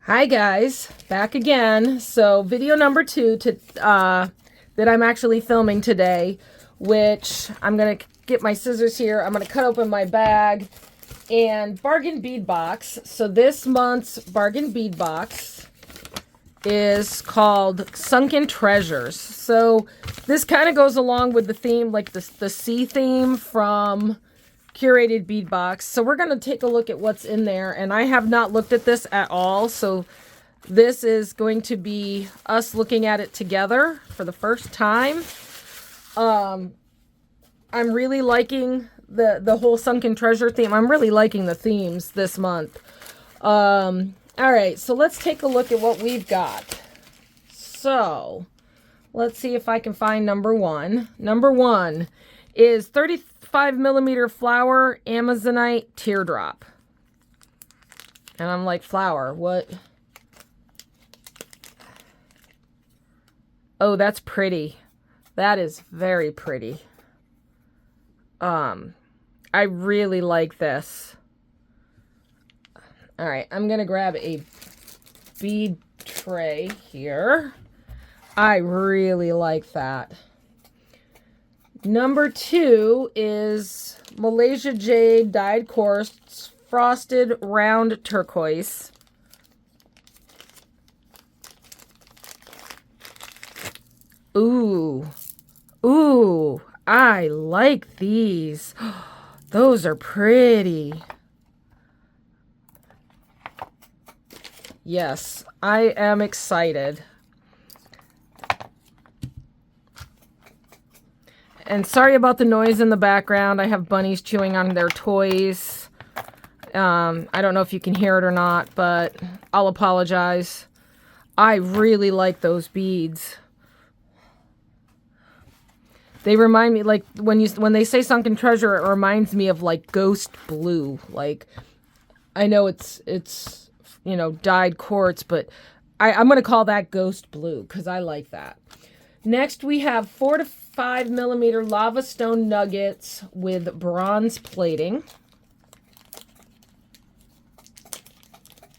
Hi guys, back again. So video number 2 that I'm actually filming today, which I'm gonna get my scissors here. I'm gonna cut open my bag and bargain bead box. So this month's bargain bead box is called Sunken Treasures. So this kind of goes along with the theme, like the sea theme from Curated Bead Box. So we're going to take a look at what's in there, and I have not looked at this at all, so this is going to be us looking at it together for the first time. I'm really liking the whole Sunken Treasure theme. I'm really liking the themes this month. All right, so let's take a look at what we've got. So let's see if I can find number one. Number one is 35mm flower Amazonite teardrop. And I'm like, flower, what? Oh, that's pretty. That is very pretty. I really like this. All right, I'm going to grab a bead tray here. I really like that. Number 2 is Malaysia Jade Dyed Quartz Frosted Round Turquoise. Ooh. Ooh. I like these. Those are pretty. Yes, I am excited. And sorry about the noise in the background. I have bunnies chewing on their toys. I don't know if you can hear it or not, but I'll apologize. I really like those beads. They remind me, like, when they say Sunken Treasure, it reminds me of, like, ghost blue. Like, I know it's you know, dyed quartz, but I'm going to call that ghost blue because I like that. Next, we have 4 to 5mm lava stone nuggets with bronze plating.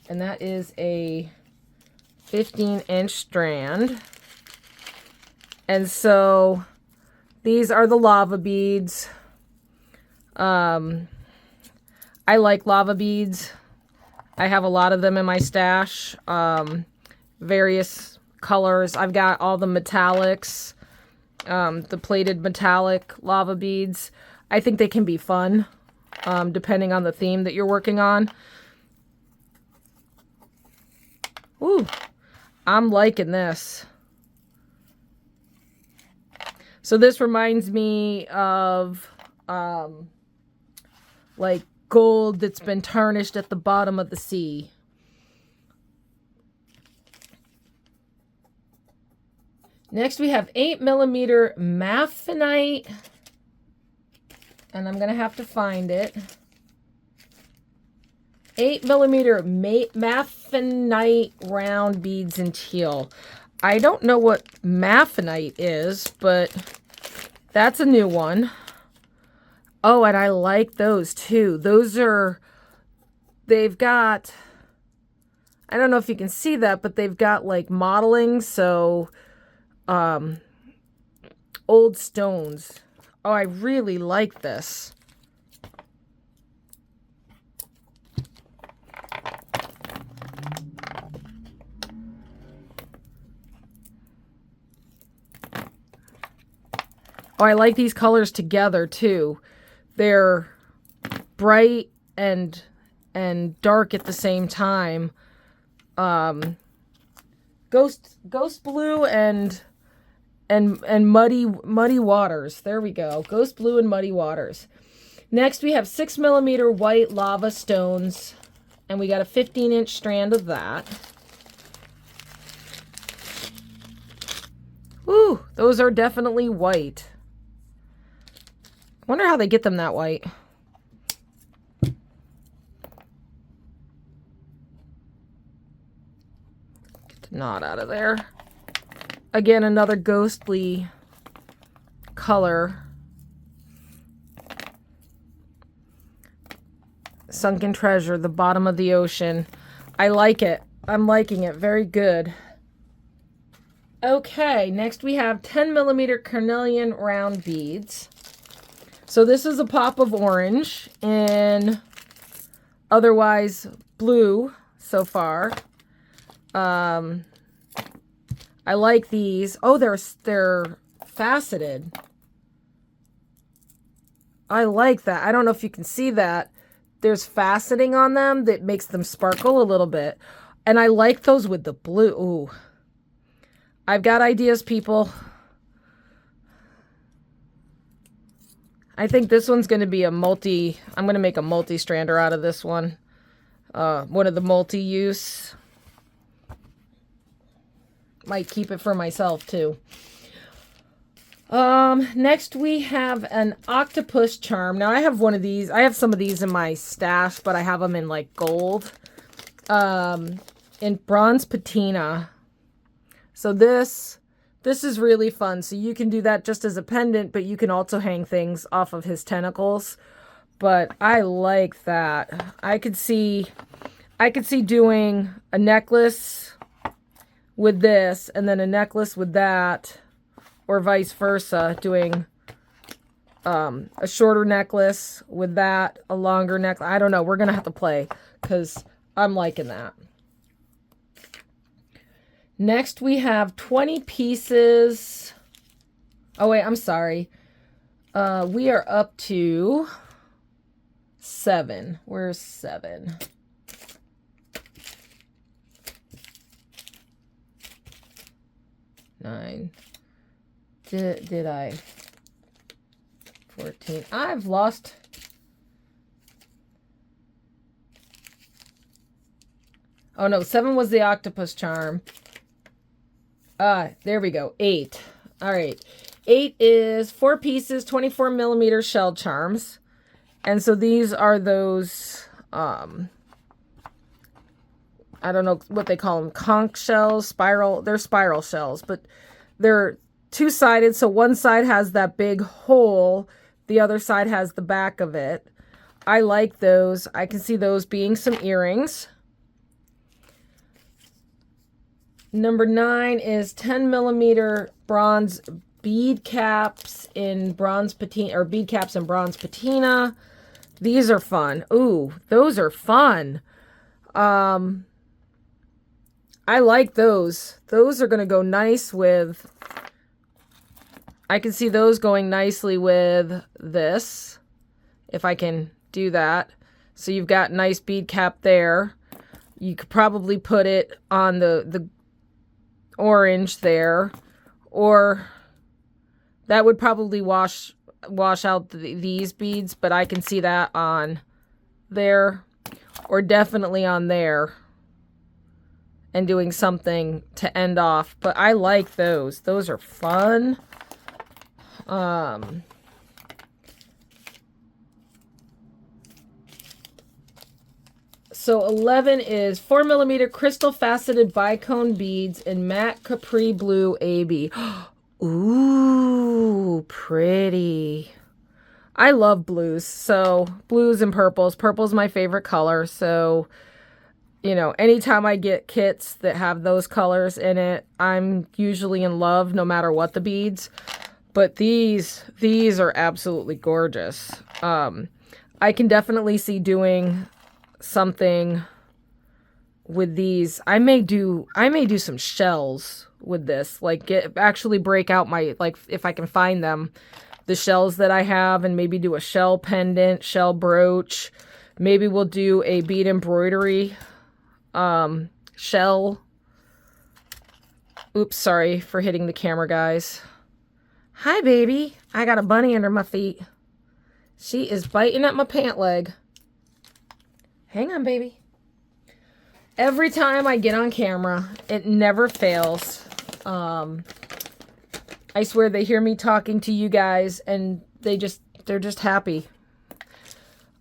And that is a 15-inch strand. And so these are the lava beads. I like lava beads. I have a lot of them in my stash. Various colors. I've got all the metallics. The plated metallic lava beads. I think they can be fun, depending on the theme that you're working on. Ooh, I'm liking this. So this reminds me of, like gold that's been tarnished at the bottom of the sea. Next, we have 8mm Mapfinite, and I'm going to have to find it. 8mm Mapfinite round beads in teal. I don't know what Mapfinite is, but that's a new one. Oh, and I like those too. They've got, I don't know if you can see that, but they've got like modeling, so old stones. Oh, I really like this. Oh, I like these colors together too. They're bright and dark at the same time. Ghost blue and muddy waters. There we go. Ghost blue and muddy waters. Next, we have 6mm white lava stones, and we got a 15-inch strand of that. Ooh, those are definitely white. Wonder how they get them that white. Get the knot out of there. Again, another ghostly color. Sunken Treasure, the bottom of the ocean. I like it. I'm liking it. Very good. Okay, next we have 10mm carnelian round beads. So this is a pop of orange and otherwise blue so far. I like these. Oh, they're faceted. I like that. I don't know if you can see that. There's faceting on them that makes them sparkle a little bit. And I like those with the blue. Ooh. I've got ideas, people. I think this one's going to be I'm going to make a multi-strander out of this one. One of the multi-use. Might keep it for myself, too. Next we have an octopus charm. Now I have one of these. I have some of these in my stash, but I have them in like gold. In bronze patina. So this is really fun. So you can do that just as a pendant, but you can also hang things off of his tentacles. But I like that. I could see doing a necklace with this and then a necklace with that, or vice versa, doing a shorter necklace with that, a longer necklace. I don't know. We're going to have to play because I'm liking that. Next, we have 20 pieces. Oh, wait, I'm sorry. We are up to 7. Where's 7? Nine. Did I? 14. I've lost. Oh, no. 7 was the octopus charm. There we go. 8. All right. 8 is 4 pieces, 24mm shell charms. And so these are those, I don't know what they call them, conch shells, spiral. They're spiral shells, but they're two-sided. So one side has that big hole. The other side has the back of it. I like those. I can see those being some earrings. Number 9 is 10mm bronze bead caps in bronze patina, or bead caps in bronze patina. These are fun. Ooh, those are fun. I like those. Those are going to go nice with, I can see those going nicely with this, if I can do that. So you've got nice bead cap there. You could probably put it on the orange there, or that would probably wash out these beads, but I can see that on there, or definitely on there, and doing something to end off. But I like those. Those are fun. So 11 is 4mm crystal faceted bicone beads in matte capri blue AB. Ooh, pretty. I love blues. So blues and purples. Purple's my favorite color. So, you know, anytime I get kits that have those colors in it, I'm usually in love no matter what the beads. But these are absolutely gorgeous. I can definitely see doing something with these. I may do some shells with this, like actually break out my, like, if I can find them, the shells that I have, and maybe do a shell pendant, shell brooch. Maybe we'll do a bead embroidery shell. Oops, sorry for hitting the camera, guys. Hi, baby. I got a bunny under my feet. She is biting at my pant leg. Hang on, baby. Every time I get on camera, it never fails. I swear they hear me talking to you guys and they're just happy.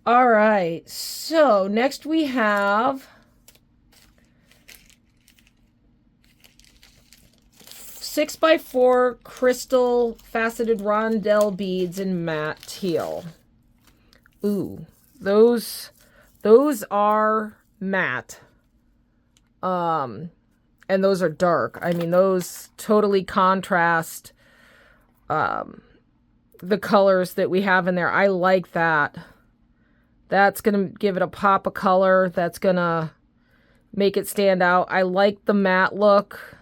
All right. So next we have 6x4 crystal faceted rondelle beads in matte teal. Ooh, those are matte. And those are dark. I mean, those totally contrast the colors that we have in there. I like that. That's going to give it a pop of color. That's going to make it stand out. I like the matte look.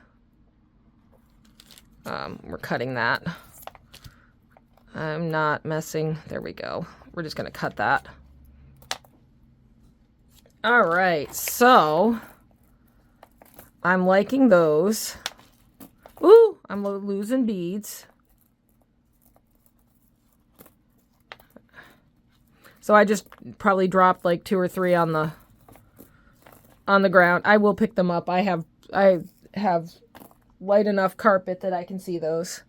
We're cutting that. I'm not messing. There we go. We're just going to cut that. All right, so I'm liking those. Ooh, I'm losing beads. So I just probably dropped like 2 or 3 on the ground. I will pick them up. I have light enough carpet that I can see those.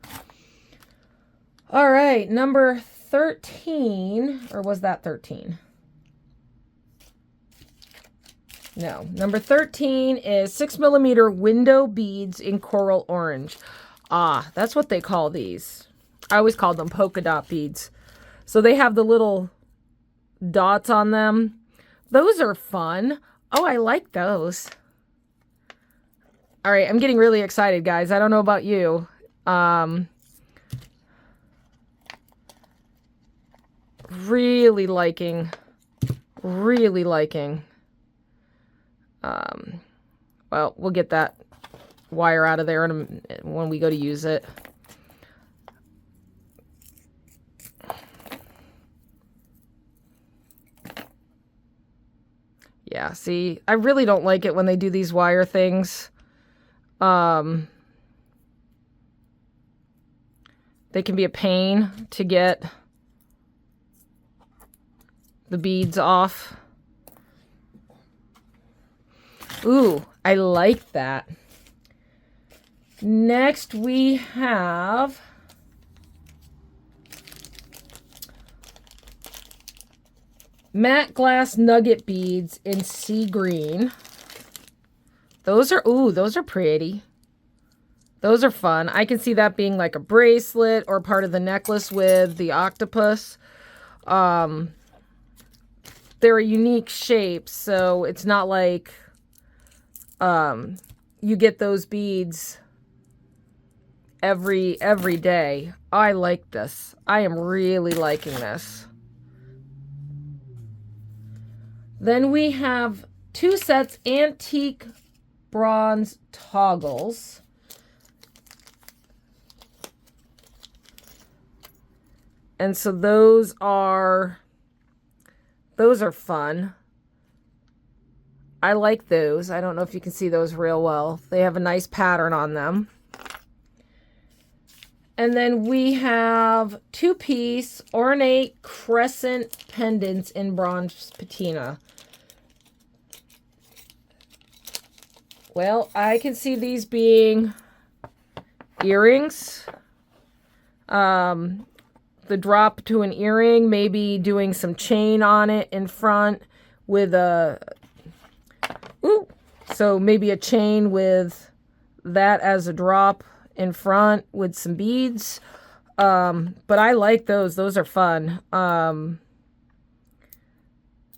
All right, number 13, or was that 13? No, number 13 is 6mm window beads in coral orange. Ah, that's what they call these. I always called them polka dot beads. So they have the little dots on them. Those are fun. Oh, I like those. All right, I'm getting really excited, guys. I don't know about you. Really liking. Well, we'll get that wire out of there when we go to use it. Yeah, see, I really don't like it when they do these wire things. They can be a pain to get the beads off. Ooh, I like that. Next we have matte glass nugget beads in sea green. Those are pretty. Those are fun. I can see that being like a bracelet or part of the necklace with the octopus. They're a unique shape, so it's not like you get those beads every day. I like this. I am really liking this. Then we have 2 sets antique bronze toggles. And so those are fun. I like those. I don't know if you can see those real well. They have a nice pattern on them. And then we have 2-piece ornate crescent pendants in bronze patina. Well, I can see these being earrings. The drop to an earring, maybe doing some chain on it in front with a... Ooh! So maybe a chain with that as a drop in front with some beads. But I like those. Those are fun.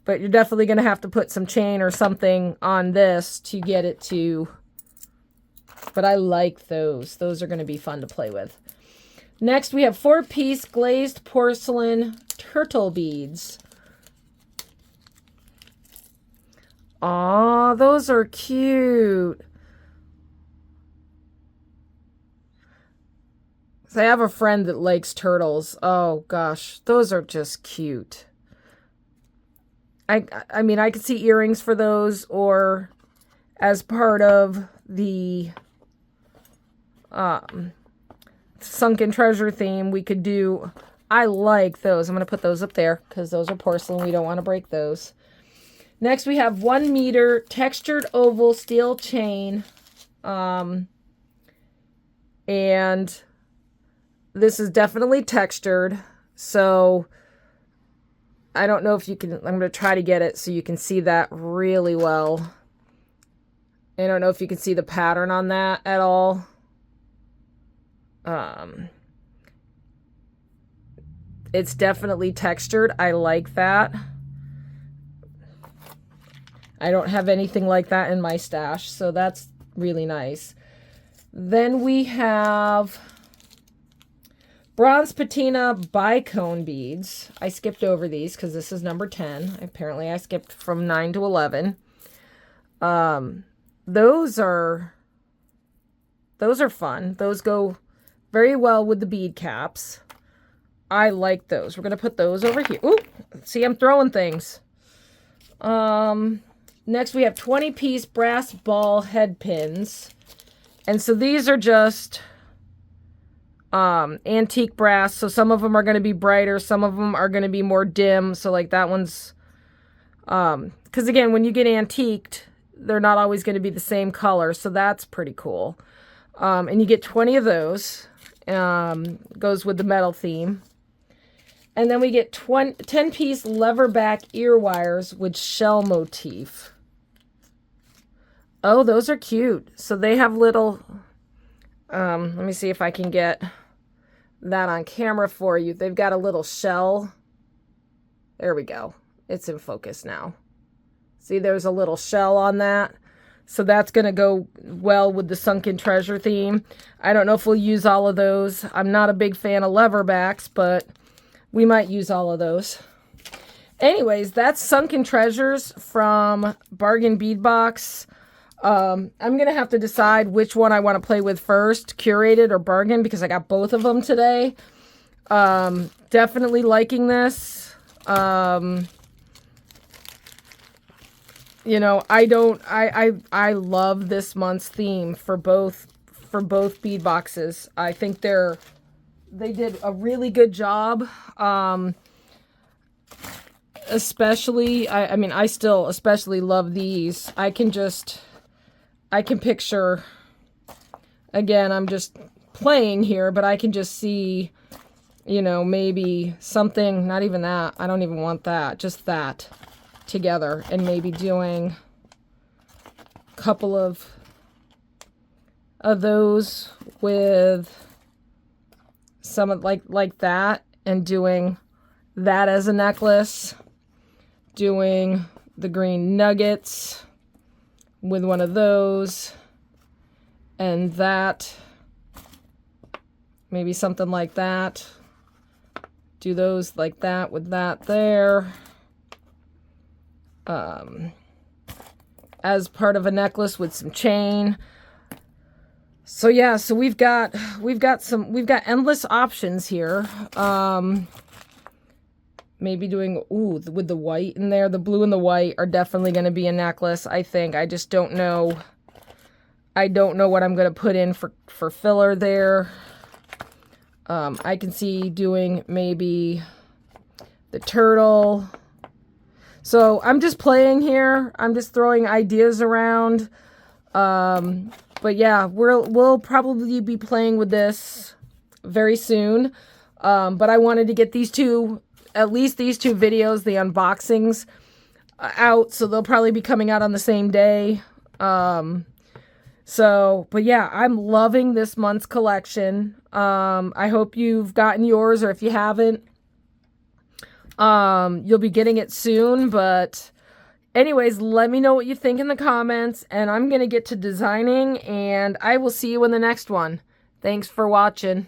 But you're definitely going to have to put some chain or something on this to get it to... But I like those. Those are going to be fun to play with. Next, we have 4-piece glazed porcelain turtle beads. Aw, those are cute. So I have a friend that likes turtles. Oh, gosh. Those are just cute. I mean, I could see earrings for those, or as part of the sunken treasure theme, we could do... I like those. I'm going to put those up there because those are porcelain. We don't want to break those. Next, we have 1 meter textured oval steel chain. And this is definitely textured. So I don't know if you can... I'm going to try to get it so you can see that really well. I don't know if you can see the pattern on that at all. It's definitely textured. I like that. I don't have anything like that in my stash, so that's really nice. Then we have bronze patina bicone beads. I skipped over these because this is number 10. Apparently I skipped from 9 to 11. Those are fun. Those go very well with the bead caps. I like those. We're going to put those over here. Ooh, see, I'm throwing things. Next we have 20-piece brass ball head pins. And so these are just antique brass. So some of them are going to be brighter. Some of them are going to be more dim. So like that one's... because again, when you get antiqued, they're not always going to be the same color. So that's pretty cool. And you get 20 of those. Goes with the metal theme. And then we get 10-piece leverback ear wires with shell motif. Oh, those are cute. So they have little... let me see if I can get that on camera for you. They've got a little shell. There we go. It's in focus now. See, there's a little shell on that. So that's going to go well with the Sunken Treasure theme. I don't know if we'll use all of those. I'm not a big fan of leverbacks, but we might use all of those. Anyways, that's Sunken Treasures from Bargain Bead Box. I'm going to have to decide which one I want to play with first, Curated or Bargain, because I got both of them today. Definitely liking this. You know, I love this month's theme for both bead boxes. I think they did a really good job. Especially, I mean, I still especially love these. I can picture, again, I'm just playing here, but I can just see, you know, maybe something, not even that. I don't even want that, just that together, and maybe doing a couple of those with some of like that, and doing that as a necklace, doing the green nuggets with one of those, and that, maybe something like that, do those like that with that there, as part of a necklace with some chain. So yeah, so we've got endless options here. Maybe doing, ooh, with the white in there. The blue and the white are definitely going to be a necklace, I think. I just don't know. I don't know what I'm going to put in for filler there. I can see doing maybe the turtle. So I'm just playing here. I'm just throwing ideas around. But yeah, we'll probably be playing with this very soon. But I wanted to get these two, at least these two videos, the unboxings, out. So they'll probably be coming out on the same day. But yeah, I'm loving this month's collection. I hope you've gotten yours, or if you haven't, you'll be getting it soon. But anyways, let me know what you think in the comments, and I'm going to get to designing, and I will see you in the next one. Thanks for watching.